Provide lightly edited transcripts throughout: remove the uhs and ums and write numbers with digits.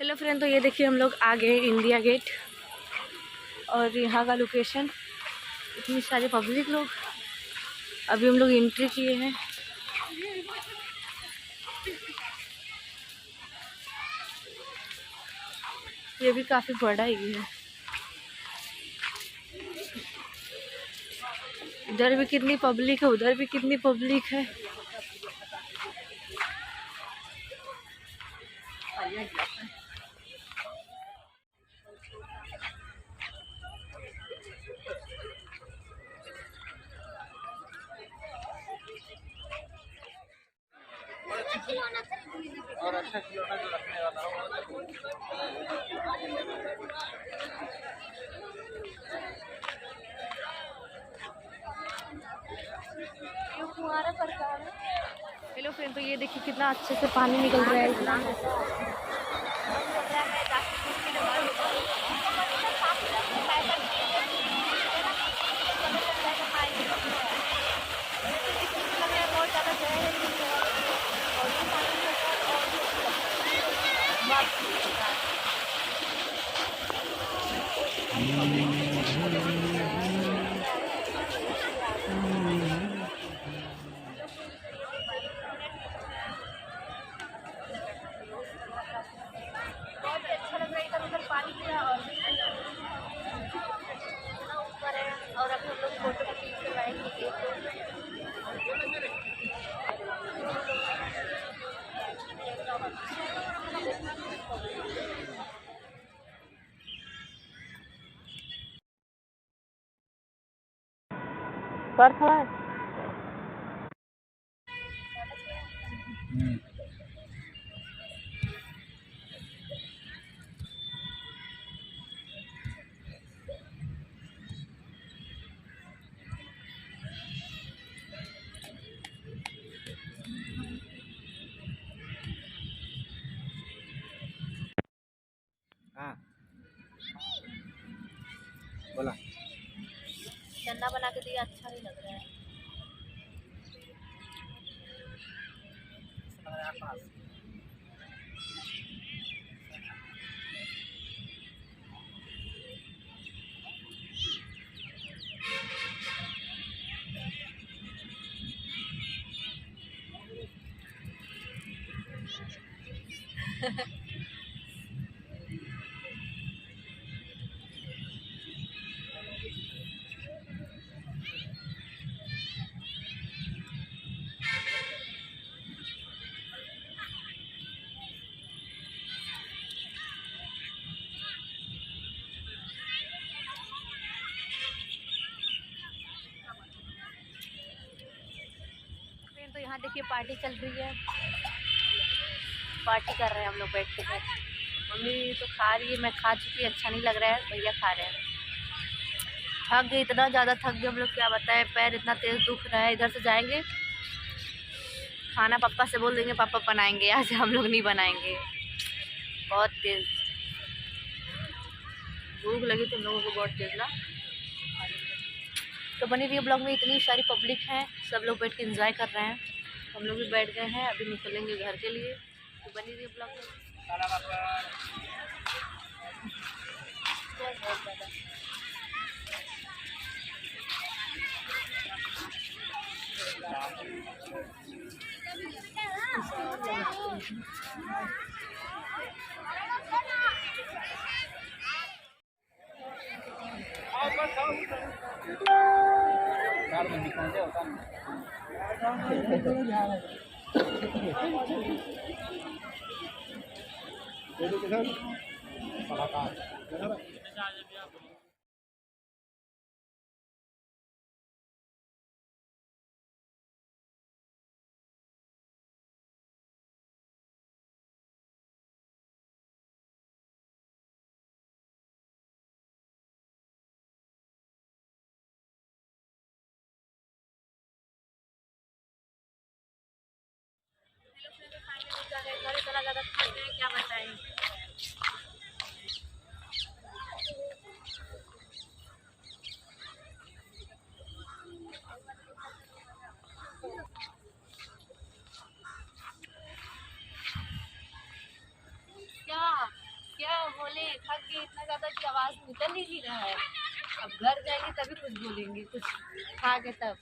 Hello friend, तो ये देखिए हम लोग आ गए इंडिया गेट और यहाँ का लोकेशन। इतनी सारे पब्लिक लोग, अभी हम लोग एंट्री किए हैं। ये भी काफ़ी बड़ा ही है। इधर भी कितनी पब्लिक है, उधर भी कितनी पब्लिक है। और अच्छा खिलौना जो रखने वाला हो। हेलो फ्रेंड, तो ये देखिए कितना अच्छे से पानी निकल रहा है। इतना पानी गिरा और ऊपर है। और अभी हम लोग फोटो को क्लिक करवाएंगे। पर खड़ा है। हाँ बोला गन्ना बना के दिया, अच्छा नहीं लग रहा है। तो यहाँ देखिए पार्टी चल रही है। पार्टी कर रहे हैं हम लोग बैठ के। मम्मी तो खा रही है, मैं खा चुकी, अच्छा नहीं लग रहा है। भैया खा रहे हैं। थक गए, इतना ज़्यादा थक गए हम लोग, क्या बताएं। पैर इतना तेज़ दुख रहा है। इधर से जाएंगे खाना पापा से बोल देंगे, पापा बनाएंगे। आज हम लोग नहीं बनाएंगे, बहुत तेज़ भूख लगी तुम लोगों को, बहुत तेज़ ना। तो बनी रही ब्लॉग में। इतनी सारी पब्लिक है, सब लोग बैठ के एंजॉय कर रहे हैं। हम लोग भी बैठ गए हैं, अभी निकलेंगे घर के लिए। तो बनी रही ब्लॉग में। घर इतना ज़्यादा खाते हैं, क्या बताएं। क्या कि इतना ज़्यादा कि आवाज़ निकल ही नहीं रहा है। अब घर जाएंगे तभी कुछ बोलेंगे, कुछ खा के तब।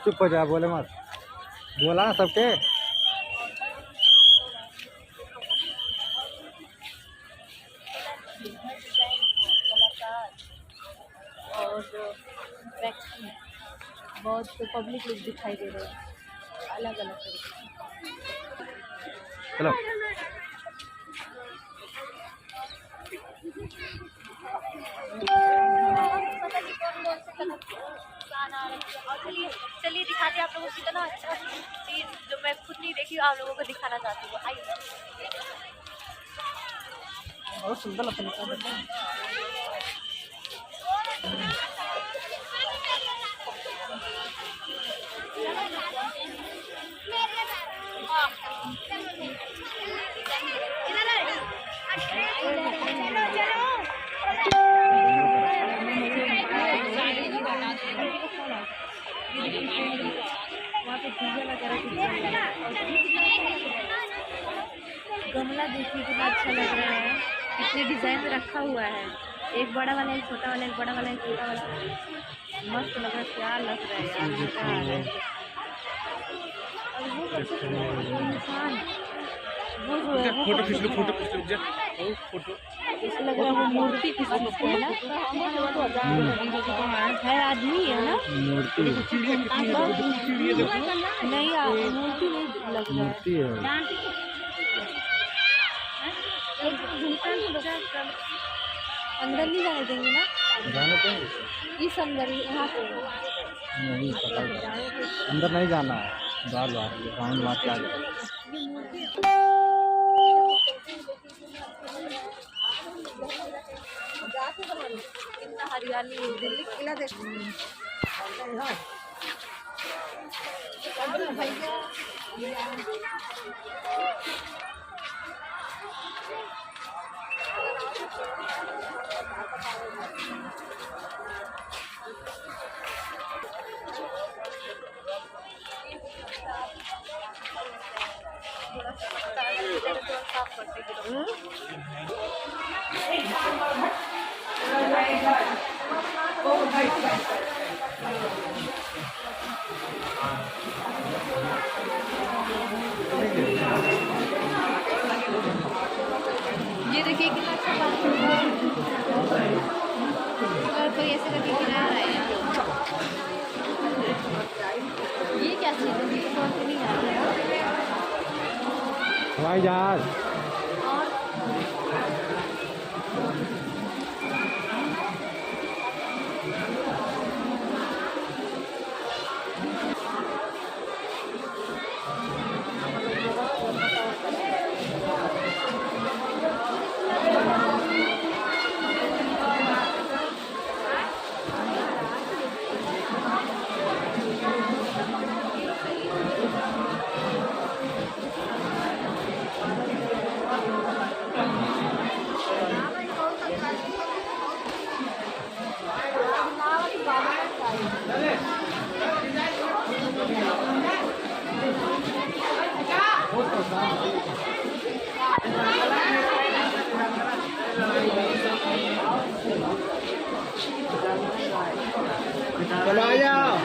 चुप हो जा, बोले मत। बोला ना सबके। और वैक्सीन बहुत पब्लिक लोग दिखाई दे रहे हैं अलग अलग तरीके चलो और चलिए दिखाते हैं आप लोगों को कितना अच्छा चीज़ जो मैं खुद नहीं देखी आप लोगों को दिखाना चाहती हूँ। आइए, बहुत सुंदर लगता है। गमला देखिए कितना अच्छा लग रहा है, कितने डिजाइन में रखा हुआ है। एक बड़ा वाला, एक छोटा वाला, एक बड़ा वाला, एक छोटा वाला। मस्त लग रहा है, क्या लग रहा है यार, मजा आ रहा है। और वो इंसान वो जो है फोटो खींच लो, फोटो खींच लो, फोटो ऐसे लग रहा है वो मूर्ति किसी की है ना, है आदमी है ना, मूर्ति नहीं मूर्ति नहीं लग रहा है। अंदर नहीं जाने देंगे ना, जाने देंगे इस अंदर यहाँ पे नहीं, पता अंदर नहीं जाना है, बार बार राउंड मार के आ जाए। इतना हरियाली दिल्ली किला देख ये देखिए कितना अच्छा बात है। और कोई ऐसे करके गिरा रहा है यार, ये क्या चीज़ है, मुझे समझ नहीं आ रहा है। हवाई जहाज और चलो आ जाओ।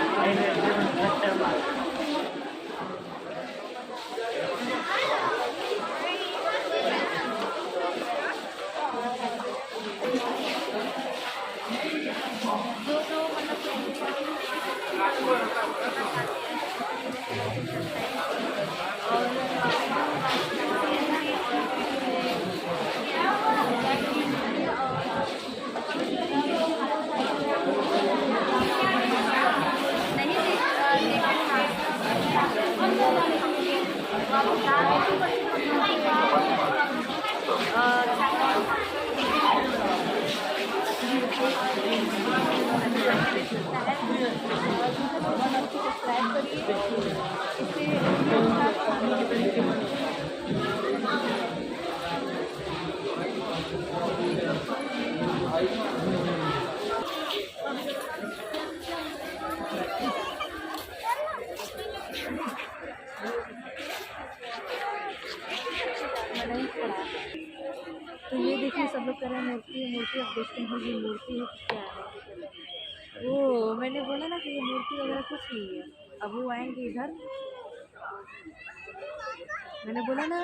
मूर्ति अब देखते हैं ये मूर्ति है कि क्या है। वो मैंने बोला ना कि ये मूर्ति वगैरह कुछ नहीं है। अब वो आएंगे इधर, मैंने बोला ना।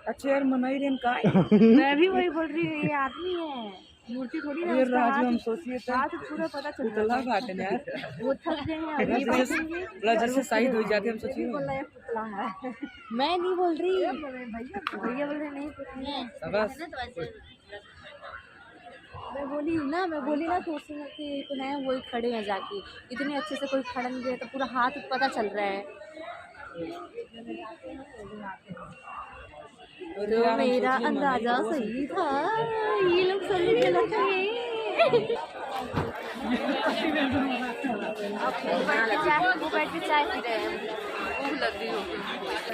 अच्छा यार मनाई रेन का मैं भी वही बोल रही हूँ, ये आदमी है, मूर्ति थोड़ी ना। ये उसका राजू हम हाथ सोचिए तो हाथ पूरा पता चल पुतला रहा घाट है यार। है। वो थक गए हैं, अभी जैसे बैठेंगे। जैसे शहीद हो जाते हम सोचिए। बोल रहा है पुतला है। मैं नहीं बोल रही, भैया बोल रहे नहीं पुतला है। बस मैं बोली ना तो उसने कि इतने हैं वही खड़े हैं जाके, इतने अच्छे से कोई खड़ा नहीं है तो पूरा हाथ पता चल रहा है। तो मेरा अंदाजा सही था, ये लोग सही गलत है। वो बैठ के चाय पी रहे हैं, भूख लग रही होगी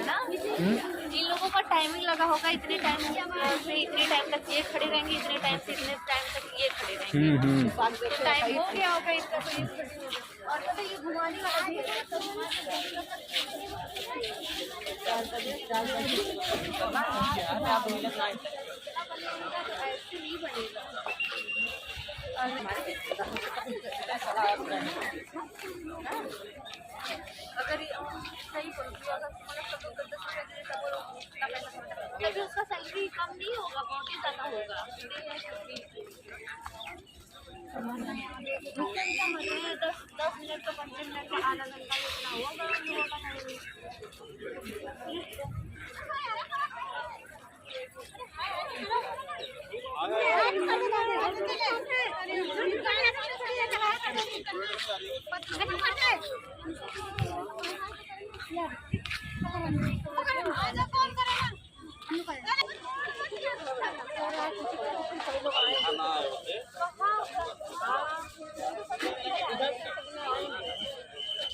ना। इन लोगों का टाइमिंग लगा होगा, इतने टाइम से इतने टाइम तक ये खड़े रहेंगे, इतने टाइम से इतने टाइम तक ये खड़े रहेंगे। टाइम हो गया होगा इसका तो ये खड़ी हो गई। और पता है ये घुमाने वाला भी है ऐसे नहीं बनेगा। अगर सही बोलती अगर तभी उसका सैलरी कम नहीं होगा, बहुत ही ज़्यादा होगा। 10 मिनट का 15 मिनट का आधा घंटा इतना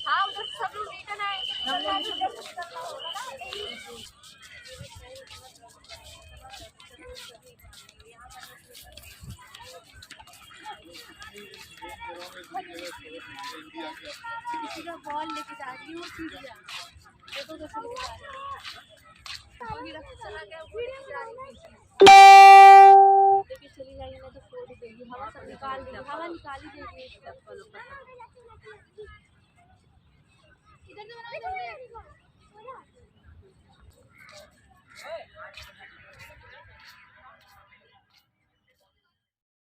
हाँ उधर सब लोग रिटर्न आएंगे। किसी का बॉल लेके जा रही हूँ सीढ़ियाँ, देखो कैसे लेके जा रही हूँ। चला गया लेके चली जाएगी ना तो फोड़ देगी, हवा सब निकाल देगी, हवा निकाल ही देगी। इधर